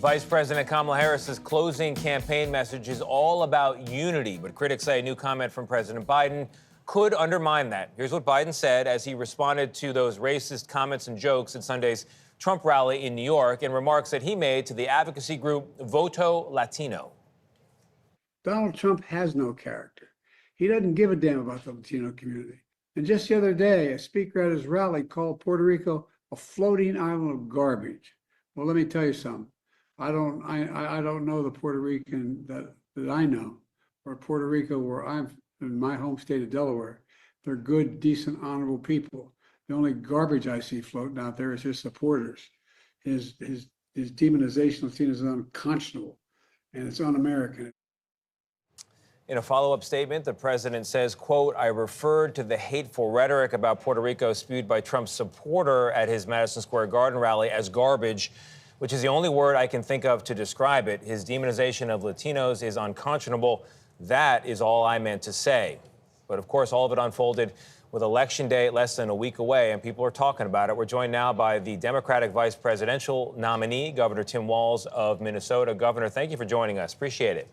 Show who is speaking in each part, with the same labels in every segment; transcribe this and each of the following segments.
Speaker 1: Vice President Kamala Harris's closing campaign message is all about unity, but critics say a new comment from President Biden could undermine that. Here's what Biden said as he responded to those racist comments and jokes at Sunday's Trump rally in New York and remarks that he made to the advocacy group Voto Latino.
Speaker 2: Donald Trump has no character. He doesn't give a damn about the Latino community. And just the other day, a speaker at his rally called Puerto Rico a floating island of garbage. Well, let me tell you something. I don't know the Puerto Rican that I know, or Puerto Rico, where I'm in my home state of Delaware. They're good, decent, honorable people. The only garbage I see floating out there is his supporters. His demonization of Latinos is unconscionable, and it's un-American.
Speaker 1: In a follow-up statement, the president says, quote, "I referred to the hateful rhetoric about Puerto Rico spewed by Trump's supporter at his Madison Square Garden rally as garbage, which is the only word I can think of to describe it. His demonization of Latinos is unconscionable. That is all I meant to say." But of course, all of it unfolded with Election Day less than a week away, and people are talking about it. We're joined now by the Democratic vice presidential nominee, Governor Tim Walz of Minnesota. Governor, thank you for joining us. Appreciate it.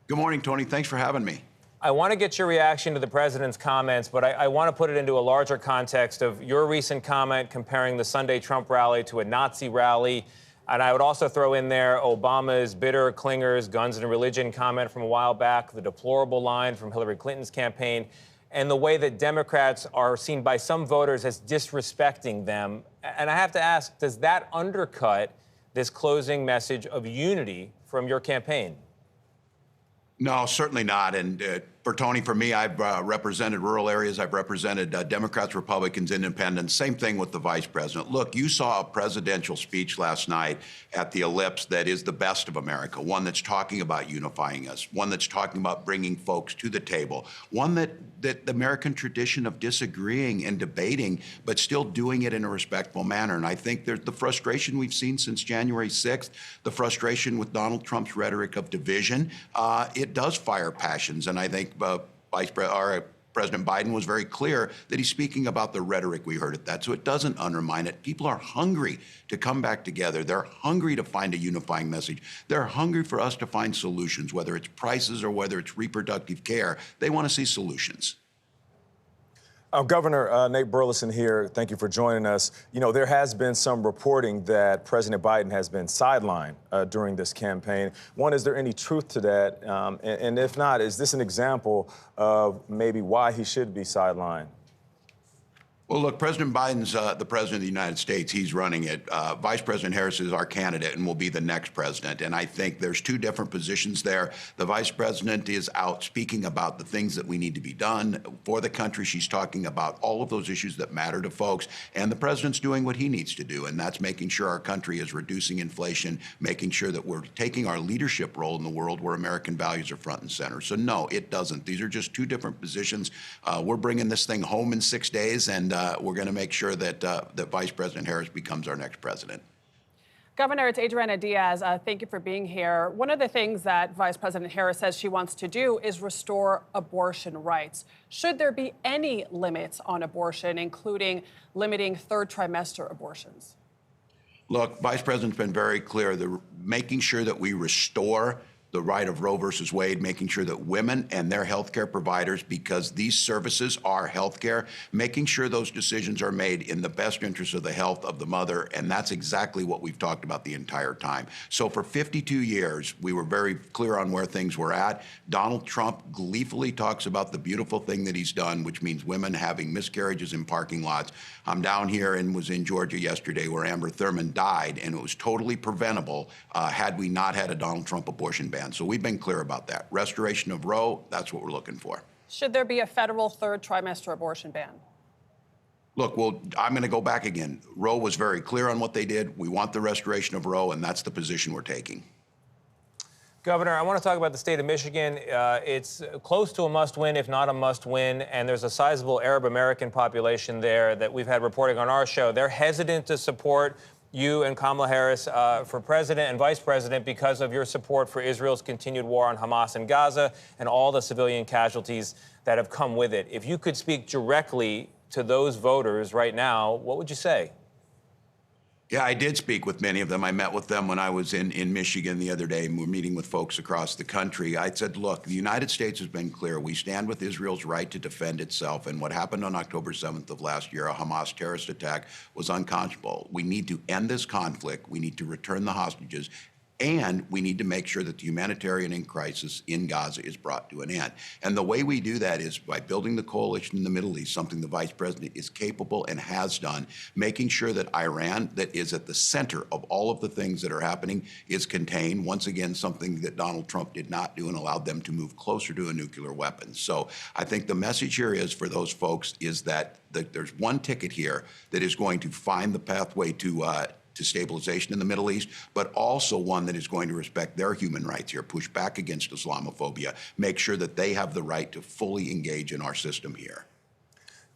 Speaker 3: Good morning, Tony. Thanks for having me.
Speaker 1: I want to get your reaction to the president's comments, but I want to put it into a larger context of your recent comment comparing the Sunday Trump rally to a Nazi rally. And I would also throw in there Obama's bitter clingers, guns and religion comment from a while back, the deplorable line from Hillary Clinton's campaign, and the way that Democrats are seen by some voters as disrespecting them. And I have to ask, does that undercut this closing message of unity from your campaign?
Speaker 3: No, certainly not. And for Tony, for me, I've represented rural areas. I've represented Democrats, Republicans, Independents. Same thing with the vice president. Look, you saw a presidential speech last night at the Ellipse that is the best of America, one that's talking about unifying us, one that's talking about bringing folks to the table, one that the American tradition of disagreeing and debating, but still doing it in a respectful manner. And I think there's the frustration we've seen since January 6th, the frustration with Donald Trump's rhetoric of division. It does fire passions. And I think President Biden was very clear that he's speaking about the rhetoric we heard at that, so it doesn't undermine it. People are hungry to come back together. They're hungry to find a unifying message. They're hungry for us to find solutions, whether it's prices or whether it's reproductive care. They want to see solutions.
Speaker 4: Governor Nate Burleson here. Thank you for joining us. You know, there has been some reporting that President Biden has been sidelined during this campaign. One, is there any truth to that? And if not, is this an example of maybe why he should be sidelined?
Speaker 3: Well, look, President Biden's the president of the United States. He's running it. Vice President Harris is our candidate and will be the next president. And I think there's two different positions there. The vice president is out speaking about the things that we need to be done for the country. She's talking about all of those issues that matter to folks. And the president's doing what he needs to do, and that's making sure our country is reducing inflation, making sure that we're taking our leadership role in the world where American values are front and center. So, no, it doesn't. These are just two different positions. We're bringing this thing home in 6 days, and we're going to make sure that that Vice President Harris becomes our next president.
Speaker 5: Governor, it's Adriana Diaz. Thank you for being here. One of the things that Vice President Harris says she wants to do is restore abortion rights. Should there be any limits on abortion, including limiting third trimester abortions?
Speaker 3: Look, Vice President's been very clear, making sure that we restore the right of Roe versus Wade, making sure that women and their healthcare providers, because these services are healthcare, making sure those decisions are made in the best interest of the health of the mother. And that's exactly what we've talked about the entire time. So for 52 years, we were very clear on where things were at. Donald Trump gleefully talks about the beautiful thing that he's done, which means women having miscarriages in parking lots. I'm down here and was in Georgia yesterday where Amber Thurman died, and it was totally preventable had we not had a Donald Trump abortion ban. So we've been clear about that. Restoration of Roe, that's what we're looking for.
Speaker 5: Should there be a federal third trimester abortion ban?
Speaker 3: Look, well, I'm going to go back again. Roe was very clear on what they did. We want the restoration of Roe, and that's the position we're taking.
Speaker 1: Governor, I want to talk about the state of Michigan. It's close to a must-win, if not a must-win, and there's a sizable Arab-American population there that we've had reporting on our show. They're hesitant to support you and Kamala Harris for president and vice president because of your support for Israel's continued war on Hamas and Gaza and all the civilian casualties that have come with it. If you could speak directly to those voters right now, what would you say?
Speaker 3: Yeah, I did speak with many of them. I met with them when I was in Michigan the other day, and we're meeting with folks across the country. I said, look, the United States has been clear. We stand with Israel's right to defend itself, and what happened on October 7th of last year, a Hamas terrorist attack, was unconscionable. We need to end this conflict. We need to return the hostages. And we need to make sure that the humanitarian crisis in Gaza is brought to an end. And the way we do that is by building the coalition in the Middle East, something the Vice President is capable and has done, making sure that Iran, that is at the center of all of the things that are happening, is contained. Once again, something that Donald Trump did not do and allowed them to move closer to a nuclear weapon. So I think the message here is for those folks is that there's one ticket here that is going to find the pathway to stabilization in the Middle East, but also one that is going to respect their human rights here, push back against Islamophobia, make sure that they have the right to fully engage in our system here.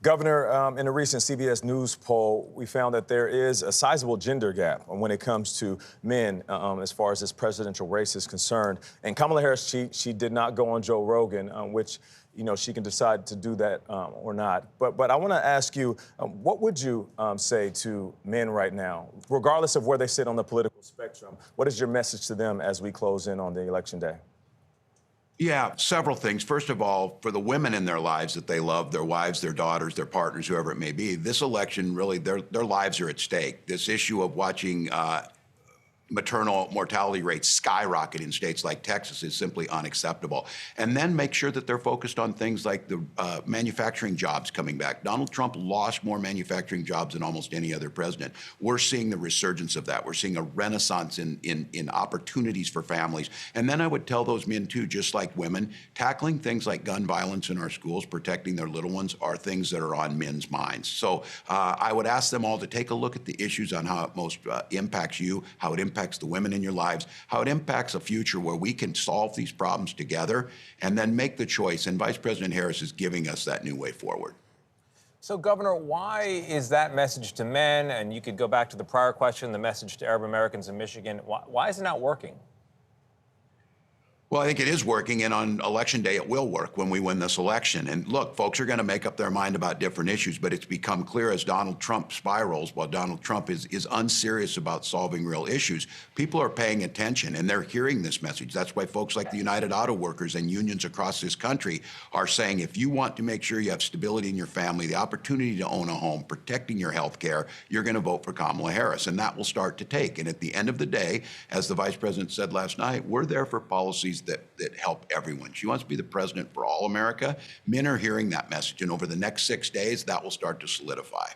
Speaker 4: Governor, in a recent CBS News poll, we found that there is a sizable gender gap when it comes to men as far as this presidential race is concerned. And Kamala Harris, she did not go on Joe Rogan, which, you know, she can decide to do that or not. But I want to ask you, what would you say to men right now, regardless of where they sit on the political spectrum? What is your message to them as we close in on the election day?
Speaker 3: Yeah, several things. First of all, for the women in their lives that they love, their wives, their daughters, their partners, whoever it may be, this election really, their lives are at stake. This issue of watching maternal mortality rates skyrocket in states like Texas is simply unacceptable. And then make sure that they're focused on things like the manufacturing jobs coming back. Donald Trump lost more manufacturing jobs than almost any other president. We're seeing the resurgence of that. We're seeing a renaissance in opportunities for families. And then I would tell those men too, just like women, tackling things like gun violence in our schools, protecting their little ones are things that are on men's minds. So I would ask them all to take a look at the issues on how it most impacts you, how it impacts the women in your lives, how it impacts a future where we can solve these problems together and then make the choice. And Vice President Harris is giving us that new way forward.
Speaker 1: So, Governor, why is that message to men, and you could go back to the prior question, the message to Arab Americans in Michigan, why is it not working?
Speaker 3: Well, I think it is working, and on Election Day, it will work when we win this election. And look, folks are going to make up their mind about different issues, but it's become clear as Donald Trump spirals, while Donald Trump is unserious about solving real issues, people are paying attention, and they're hearing this message. That's why folks like the United Auto Workers and unions across this country are saying, if you want to make sure you have stability in your family, the opportunity to own a home, protecting your health care, you're going to vote for Kamala Harris, and that will start to take. And at the end of the day, as the Vice President said last night, we're there for policies that help everyone. She wants to be the president for all America. Men are hearing that message, and over the next 6 days, that will start to solidify.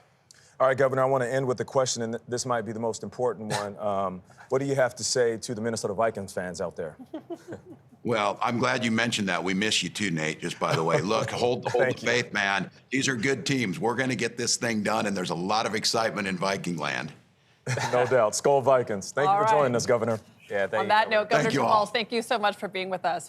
Speaker 4: All right, Governor, I want to end with a question, and this might be the most important one. What do you have to say to the Minnesota Vikings fans out there?
Speaker 3: Well, I'm glad you mentioned that. We miss you too, Nate, just by the way. Look, hold the faith, man. These are good teams. We're going to get this thing done, and there's a lot of excitement in Viking land.
Speaker 4: No doubt. Skol Vikings. Thank you for joining us, Governor.
Speaker 1: Yeah,
Speaker 5: On that note, Governor
Speaker 3: Walz,
Speaker 5: thank you so much for being with us.